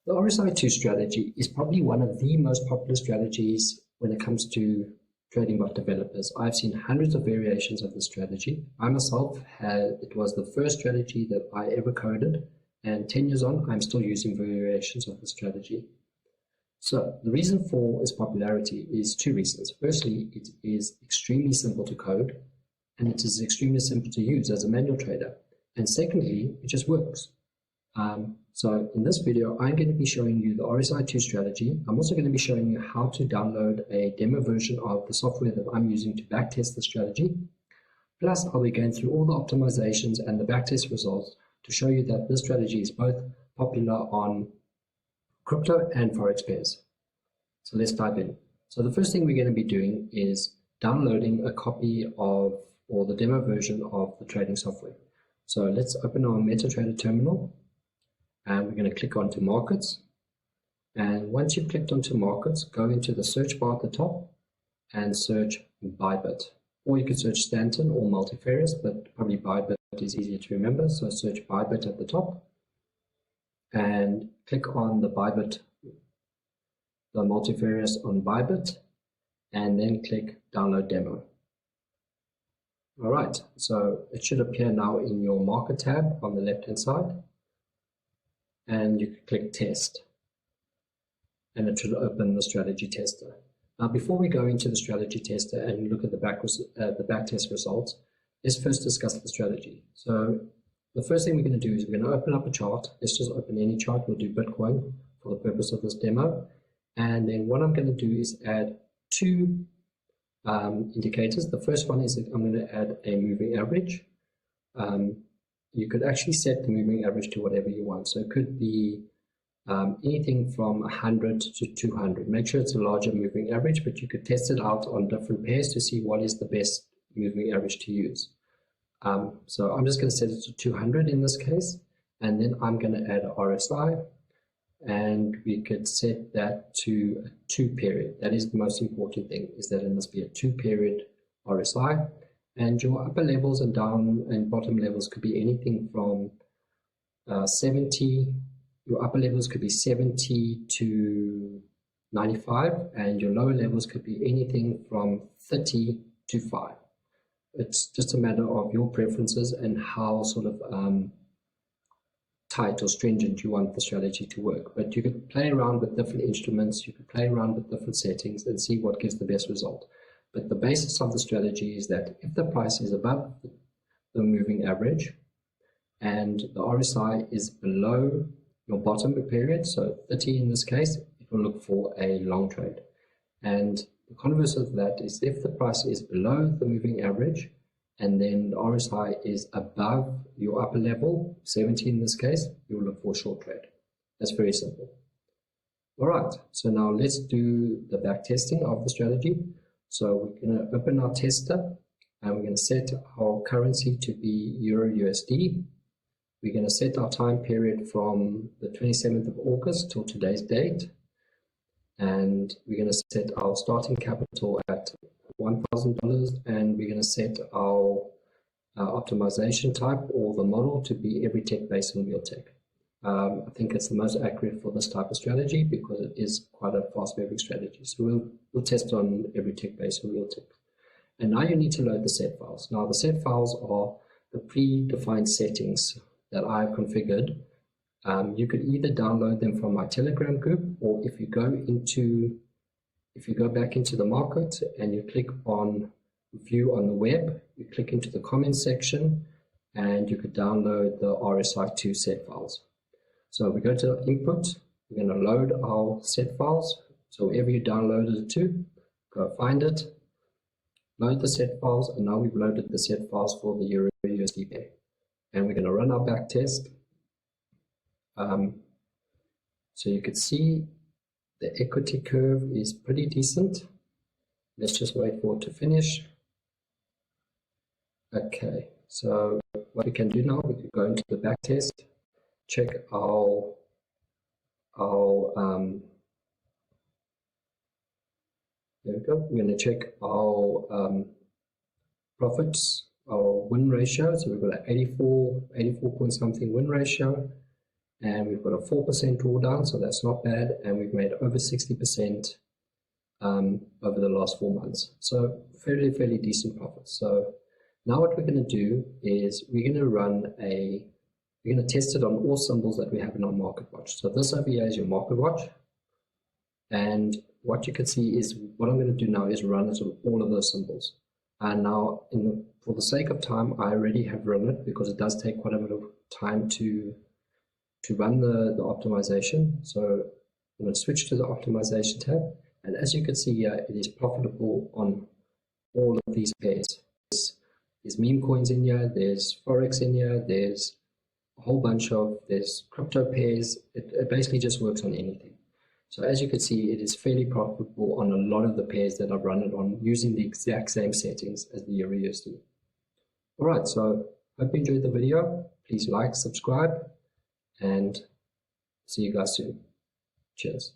The RSI2 strategy is probably one of the most popular strategies when it comes to trading bot developers. I've seen hundreds of variations of the strategy. I myself it was the first strategy that I ever coded, and 10 years on, I'm still using variations of the strategy. So the reason for its popularity is two reasons. Firstly, it is extremely simple to code, and it is extremely simple to use as a manual trader. And secondly, it just works. So in this video, I'm going to be showing you the RSI2 strategy. I'm also going to be showing you how to download a demo version of the software that I'm using to backtest the strategy. Plus, I'll be going through all the optimizations and the backtest results to show you that this strategy is both popular on crypto and Forex pairs. So let's dive in. So the first thing we're going to be doing is downloading a copy of, or the demo version of the trading software. So let's open our MetaTrader terminal. And we're going to click onto markets, and once you've clicked onto markets, go into the search bar at the top and search BYBIT, or you could search Stanton or multifarious, but probably BYBIT is easier to remember, so search BYBIT at the top and click on the BYBIT, the multifarious on BYBIT, and then click download demo. Alright, so it should appear now in your market tab on the left hand side, and you can click test, and it should open the strategy tester. Now, before we go into the strategy tester and look at the backtest results, let's first discuss the strategy. So the first thing we're going to do is we're going to open up a chart. Let's just open any chart. We'll do Bitcoin for the purpose of this demo. And then what I'm going to do is add two indicators. The first one is that I'm going to add a moving average. You could actually set the moving average to whatever you want. So it could be anything from 100 to 200. Make sure it's a larger moving average, but you could test it out on different pairs to see what is the best moving average to use. So I'm just going to set it to 200 in this case, and then I'm going to add RSI, and we could set that to a 2-period. That is the most important thing, is that it must be a 2-period RSI. And your upper levels and down and bottom levels could be anything from 70, your upper levels could be 70 to 95, and your lower levels could be anything from 30 to 5. It's just a matter of your preferences and how sort of tight or stringent you want the strategy to work. But you could play around with different instruments, you could play around with different settings and see what gives the best result. But the basis of the strategy is that if the price is above the moving average and the RSI is below your bottom period, so 30 in this case, it will look for a long trade. And the converse of that is if the price is below the moving average and then the RSI is above your upper level, 70 in this case, you will look for a short trade. That's very simple. All right, so now let's do the back testing of the strategy. So we're going to open our tester, and we're going to set our currency to be Euro USD. We're going to set our time period from the 27th of August till today's date. And we're going to set our starting capital at $1,000, and we're going to set our optimization type or the model to be every tech based on real tech. I think it's the most accurate for this type of strategy because it is quite a fast moving strategy. So we'll test on every tech based on real tech. And now you need to load the set files. Now the set files are the predefined settings that I've configured. You could either download them from my Telegram group, or if you go back into the market and you click on view on the web, you click into the comments section and you could download the RSI2 set files. So we go to input, we're going to load our set files. So wherever you downloaded it to, go find it, load the set files, and now we've loaded the set files for the Euro USD pair. And we're going to run our back test. So you could see the equity curve is pretty decent. Let's just wait for it to finish. Okay, so what we can do now, we can go into the back test, check our there we go. We're going to check our profits, our win ratio. So we've got an 84 point something win ratio, and we've got a 4% drawdown, so that's not bad, and we've made over 60% over the last 4 months. So fairly decent profits. So now what we're going to do is we're going to test it on all symbols that we have in our market watch. So this over here is your market watch, and what you can see is what I'm going to do now is run it on all of those symbols. And now for the sake of time, I already have run it because it does take quite a bit of time to run the optimization. So I'm going to switch to the optimization tab, and as you can see here, it is profitable on all of these pairs. There's meme coins in here, there's Forex in here, there's a whole bunch of, there's crypto pairs. It basically just works on anything. So as you can see, it is fairly profitable on a lot of the pairs that I've run it on using the exact same settings as the Euro USD. Alright, so hope you enjoyed the video. Please like, subscribe, and see you guys soon. Cheers.